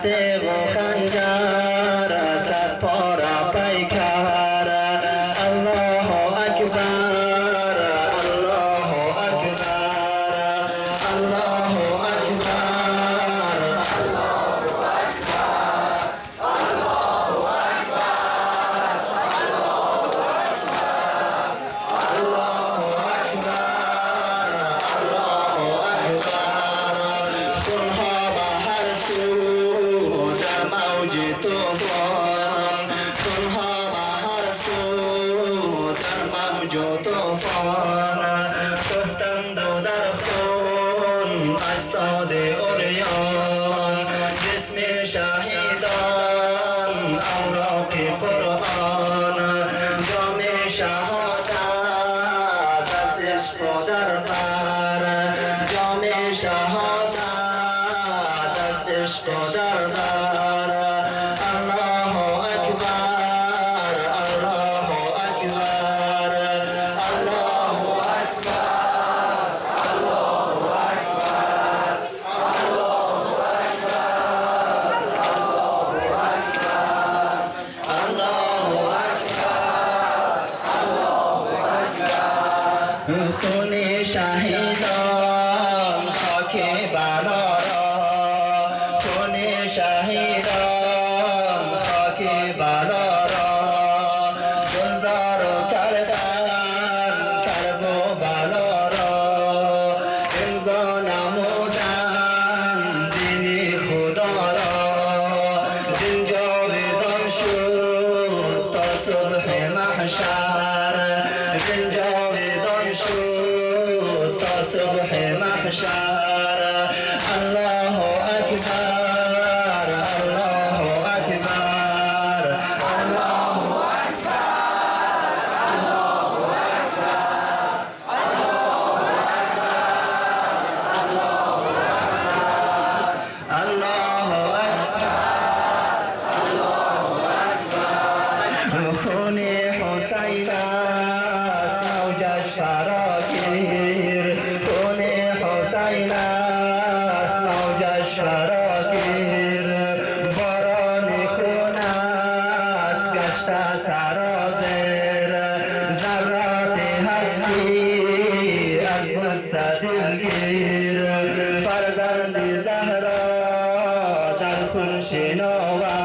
تیغ و خنجر صد پاره پیکر الله اکبر الله اکبر الله اکبر طوفان خونها بهر سو در موج و طوفان خفتند و در خون اجساد عریان جسم شهیدان اوراق قرآن جام شهادت از عشق و در بر جام شهادت از عشق و در بر خون شهیدان خاک بلا را خون شهیدان خاک بلا را گلزار کردن کرب و بلا را امضا نمودن دین خدا را دین جاودان شد تا صبح محشر دین جاودان شد تا صبح محشر الله اکبر الله اکبر الله خون حسین است موجش فراگیر خون حسین است موجش فراگیر باران خون است گشته سرازیر ذرات هستی از غصه دلگیر فرزند زهرا در خون شناور